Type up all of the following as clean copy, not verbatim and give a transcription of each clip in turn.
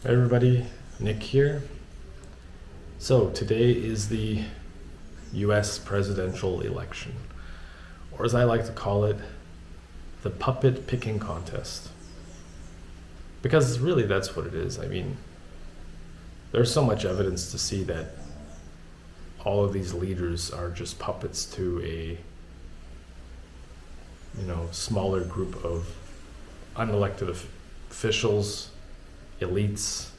Hey everybody, Nick here. So today is the US presidential election, or as I like to call it, the puppet picking contest. Because really that's what it is. I mean, there's so much evidence to see that all of these leaders are just puppets to a smaller group of unelected officials, elites,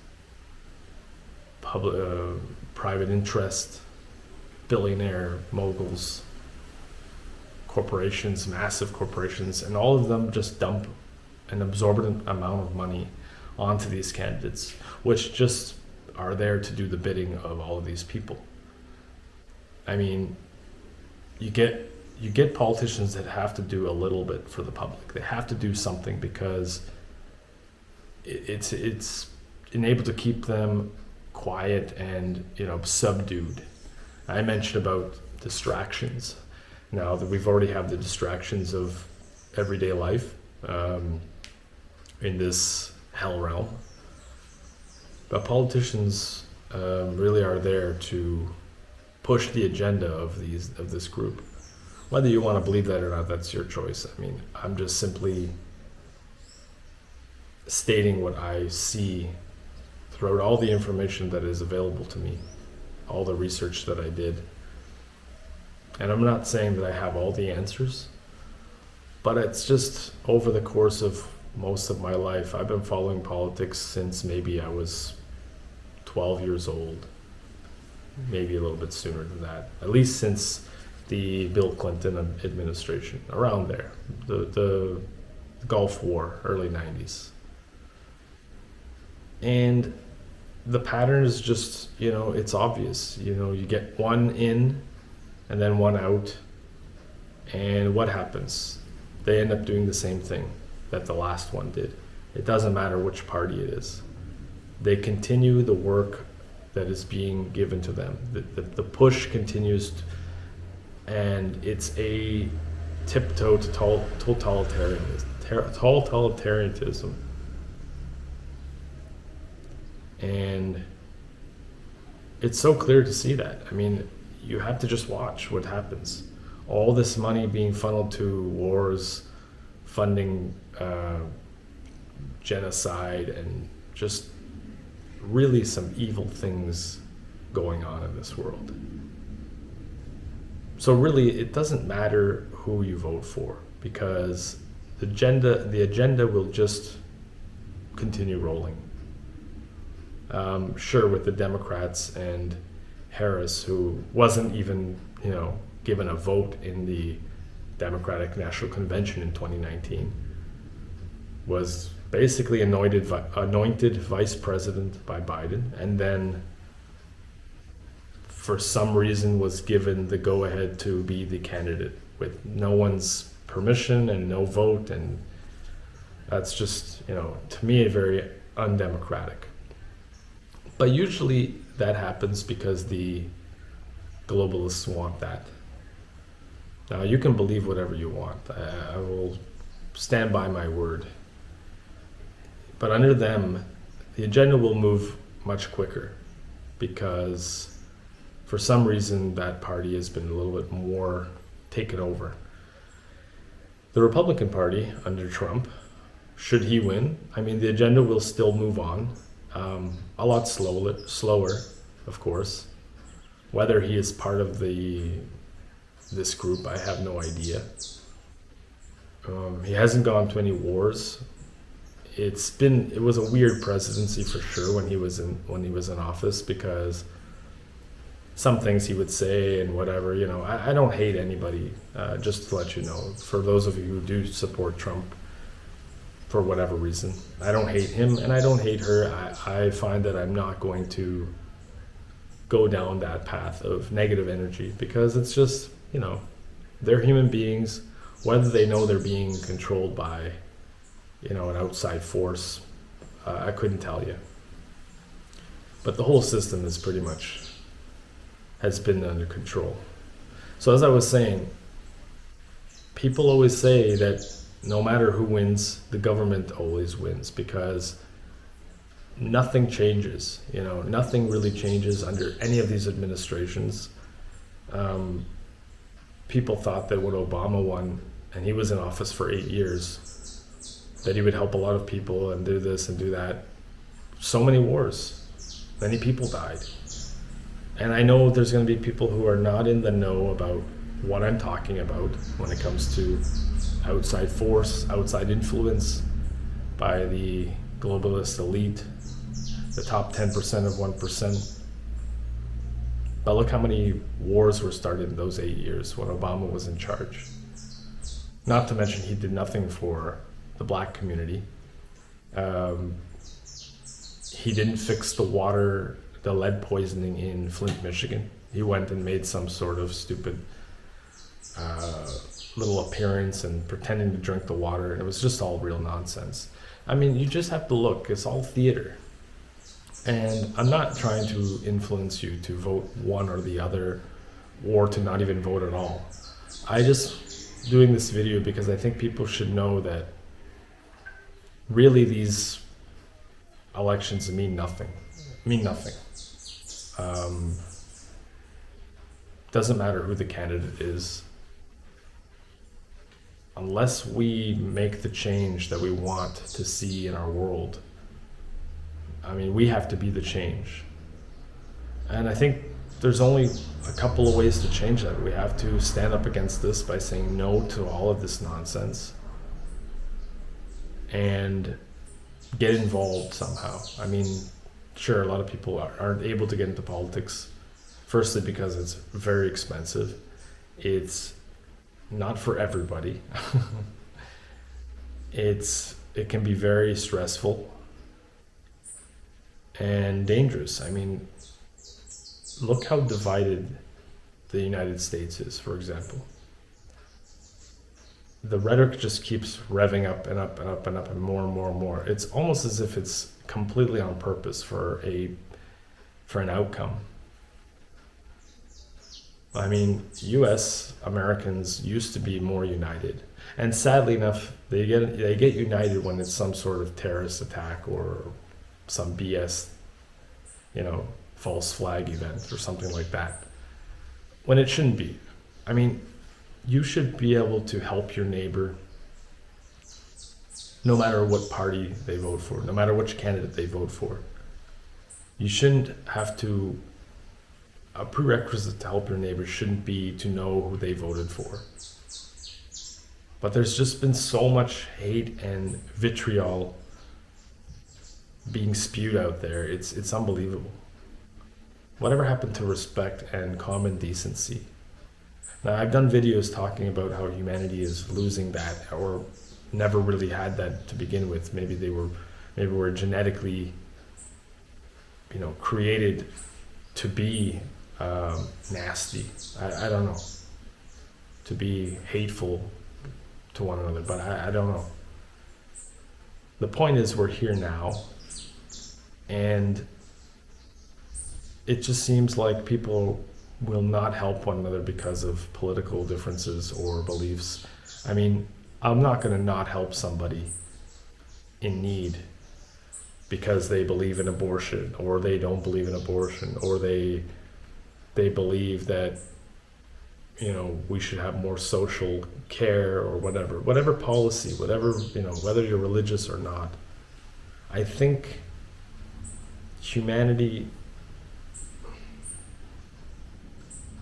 private interest, billionaire moguls, corporations, massive corporations, and all of them just dump an absorbent amount of money onto these candidates, which just are there to do the bidding of all of these people. I mean, you get politicians that have to do a little bit for the public. They have to do something because it's enabled to keep them quiet and subdued. I mentioned about distractions. Now that we've already have the distractions of everyday life in this hell realm, but politicians really are there to push the agenda of this group. Whether you want to believe that or not, that's your choice. I mean, I'm just simply stating what I see throughout all the information that is available to me, all the research that I did. And I'm not saying that I have all the answers, but it's just over the course of most of my life. I've been following politics since maybe I was 12 years old, maybe a little bit sooner than that, at least since the Bill Clinton administration, around there, the Gulf War, early 90s. And the pattern is just, it's obvious. You get one in and then one out. And what happens? They end up doing the same thing that the last one did. It doesn't matter which party it is. They continue the work that is being given to them. The push continues, and it's a tiptoe to totalitarianism. And it's so clear to see that. I mean, you have to just watch what happens. All this money being funneled to wars, funding genocide, and just really some evil things going on in this world. So really, it doesn't matter who you vote for, because the agenda will just continue rolling. Sure, with the Democrats and Harris, who wasn't even, given a vote in the Democratic National Convention in 2019, was basically anointed vice president by Biden, and then for some reason was given the go-ahead to be the candidate with no one's permission and no vote, and that's just, to me, very undemocratic. But usually that happens because the globalists want that. Now, you can believe whatever you want. I will stand by my word. But under them, the agenda will move much quicker because for some reason that party has been a little bit more taken over. The Republican Party under Trump, should he win, I mean, the agenda will still move on. A lot slower, of course. Whether he is part of this group, I have no idea. He hasn't gone to any wars. It was a weird presidency for sure when he was in office, because some things he would say and whatever. I don't hate anybody. Just to let you know, for those of you who do support Trump, for whatever reason, I don't hate him and I don't hate her. I find that I'm not going to go down that path of negative energy, because it's just, they're human beings. Whether they know they're being controlled by, an outside force, I couldn't tell you. But the whole system is pretty much has been under control. So as I was saying, people always say that no matter who wins, the government always wins, because nothing changes. Nothing really changes under any of these administrations. People thought that when Obama won, and he was in office for 8 years, that he would help a lot of people and do this and do that. So many wars, many people died. And I know there's going to be people who are not in the know about what I'm talking about when it comes to outside force, outside influence by the globalist elite, the top 10% of 1%. But look how many wars were started in those 8 years when Obama was in charge. Not to mention he did nothing for the black community. He didn't fix the lead poisoning in Flint, Michigan. He went and made some sort of stupid little appearance and pretending to drink the water. And it was just all real nonsense. I mean, you just have to look. It's all theater. And I'm not trying to influence you to vote one or the other or to not even vote at all. I just doing this video because I think people should know that really these elections mean nothing. Doesn't matter who the candidate is. Unless we make the change that we want to see in our world, I mean, we have to be the change. And I think there's only a couple of ways to change that. We have to stand up against this by saying no to all of this nonsense and get involved somehow. I mean, sure, a lot of people aren't able to get into politics, firstly because it's very expensive. It's not for everybody. It can be very stressful and dangerous. I mean, look how divided the United States is, for example. The rhetoric just keeps revving up and up and up and up and more and more and more. It's almost as if it's completely on purpose for an outcome. I mean, US Americans used to be more united. And sadly enough, they get united when it's some sort of terrorist attack or some BS, false flag event or something like that. When it shouldn't be. I mean, you should be able to help your neighbor no matter what party they vote for, no matter which candidate they vote for. You shouldn't have to, a prerequisite to help your neighbor shouldn't be to know who they voted for. But there's just been so much hate and vitriol being spewed out there. It's unbelievable. Whatever happened to respect and common decency? Now, I've done videos talking about how humanity is losing that, or never really had that to begin with. Maybe we're genetically, created to be nasty. I don't know. To be hateful to one another, but I don't know. The point is, we're here now, and it just seems like people will not help one another because of political differences or beliefs. I mean, I'm not going to not help somebody in need because they believe in abortion, or they don't believe in abortion, or they believe that we should have more social care, or whatever policy, whatever, whether you're religious or not. I think humanity,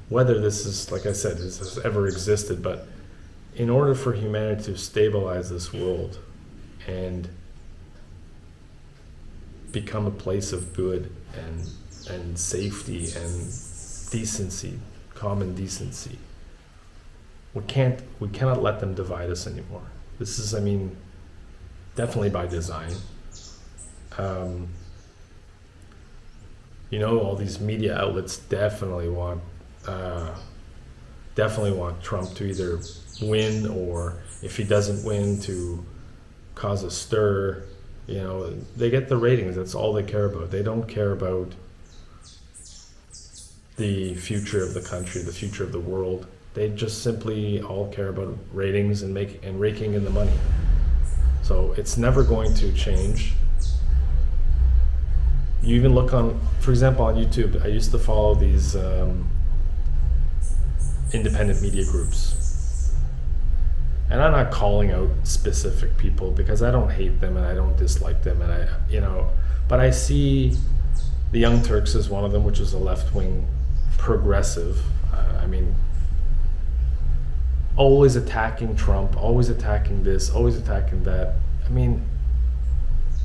whether this is, like I said, this has ever existed, but in order for humanity to stabilize this world and become a place of good and safety and decency, common decency, we cannot let them divide us anymore. This is, definitely by design. All these media outlets definitely want Trump to either win, or if he doesn't win, to cause a stir. They get the ratings. That's all they care about. They don't care about the future of the country, the future of the world. They just simply all care about ratings and raking in the money. So it's never going to change. You even look on, for example, on YouTube, I used to follow these independent media groups. And I'm not calling out specific people because I don't hate them and I don't dislike them, and but I see the Young Turks as one of them, which is a left-wing progressive. Always attacking Trump, always attacking this, always attacking that.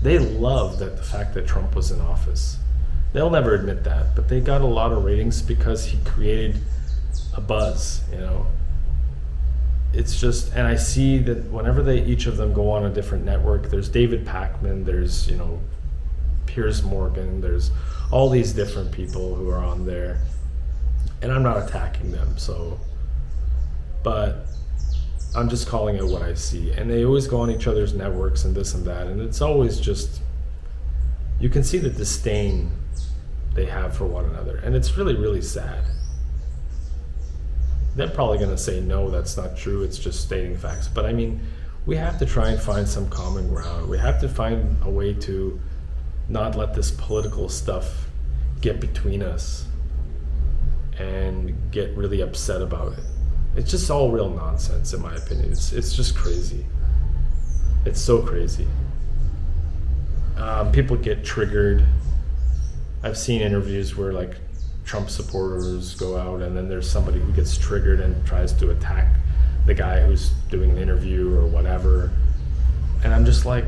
They love the fact that Trump was in office. They'll never admit that, but they got a lot of ratings because he created a buzz, It's just, and I see that whenever each of them go on a different network, there's David Pakman, there's, Piers Morgan, there's all these different people who are on there, and I'm not attacking them, but I'm just calling out what I see. And they always go on each other's networks and this and that, and it's always just, you can see the disdain they have for one another, and it's really, really sad. They're probably going to say, no, that's not true, it's just stating facts. But we have to try and find some common ground. We have to find a way to not let this political stuff get between us and get really upset about it. It's just all real nonsense, in my opinion. It's just crazy. It's so crazy. People get triggered. I've seen interviews where Trump supporters go out, and then there's somebody who gets triggered and tries to attack the guy who's doing an interview or whatever. And I'm just like,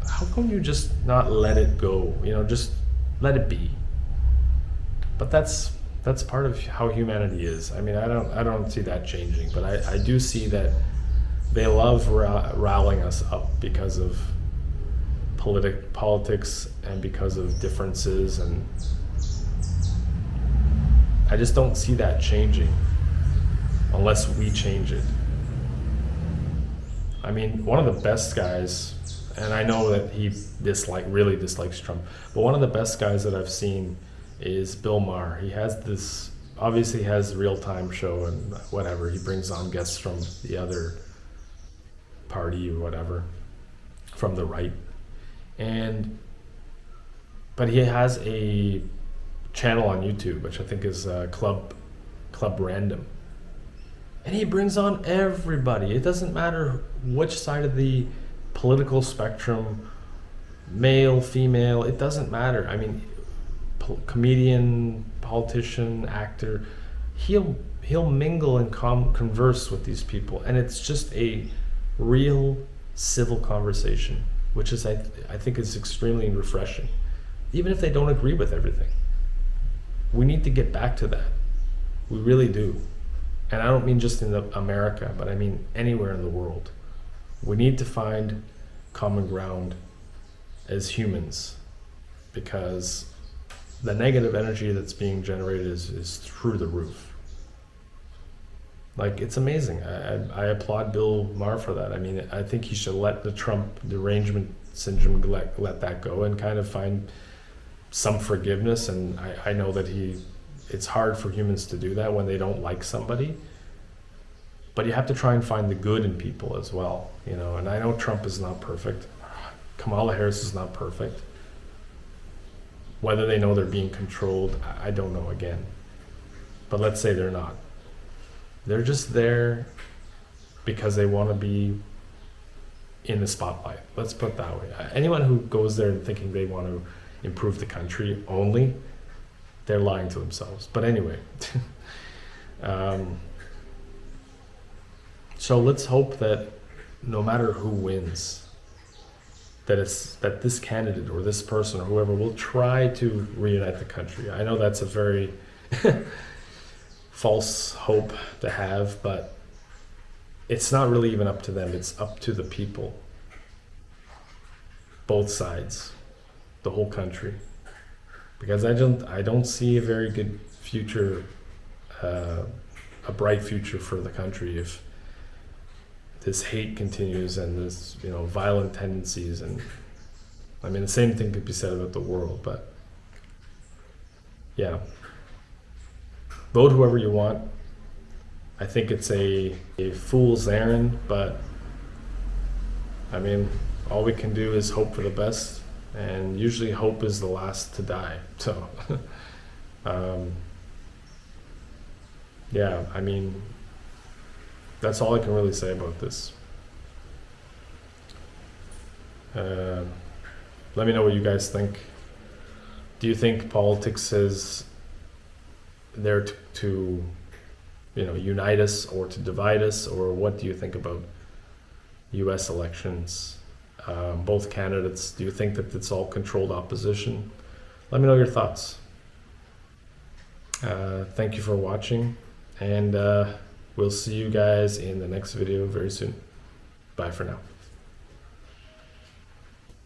how come you just not let it go? Just let it be. But that's part of how humanity is. I don't see that changing, but I do see that they love rallying us up because of politics and because of differences, and I just don't see that changing unless we change it. One of the best guys, and I know that he really dislikes Trump, but one of the best guys that I've seen is Bill Maher. He has obviously has a real-time show and whatever. He brings on guests from the other party or whatever, from the right. But he has a channel on YouTube, which I think is Club Random. And he brings on everybody. It doesn't matter which side of the political spectrum, male, female, it doesn't matter. Comedian, politician, actor, he'll mingle and converse with these people, and it's just a real civil conversation, which is I think is extremely refreshing, even if they don't agree with everything. We need to get back to that. We really do. And I don't mean just in America, but I mean anywhere in the world. We need to find common ground as humans, because the negative energy that's being generated is through the roof. It's amazing. I applaud Bill Maher for that. I think he should let the Trump derangement syndrome let that go and kind of find some forgiveness. And I know that it's hard for humans to do that when they don't like somebody, but you have to try and find the good in people as well, and I know Trump is not perfect. Kamala Harris is not perfect. Whether they know they're being controlled, I don't know again. But let's say they're not. They're just there because they want to be in the spotlight. Let's put it that way. Anyone who goes there and thinking they want to improve the country only, they're lying to themselves. But anyway, so let's hope that no matter who wins, that this candidate or this person or whoever will try to reunite the country. I know that's a very false hope to have, but it's not really even up to them. It's up to the people, both sides, the whole country, because I don't see a very good future, a bright future for the country if this hate continues and this violent tendencies. And the same thing could be said about the world, but yeah, vote whoever you want. I think it's a fool's errand, but all we can do is hope for the best and usually hope is the last to die. So, yeah, I mean, that's all I can really say about this. Let me know what you guys think. Do you think politics is there to unite us or to divide us, or what do you think about U.S. elections? Both candidates, do you think that it's all controlled opposition? Let me know your thoughts. Thank you for watching, and we'll see you guys in the next video very soon. Bye for now.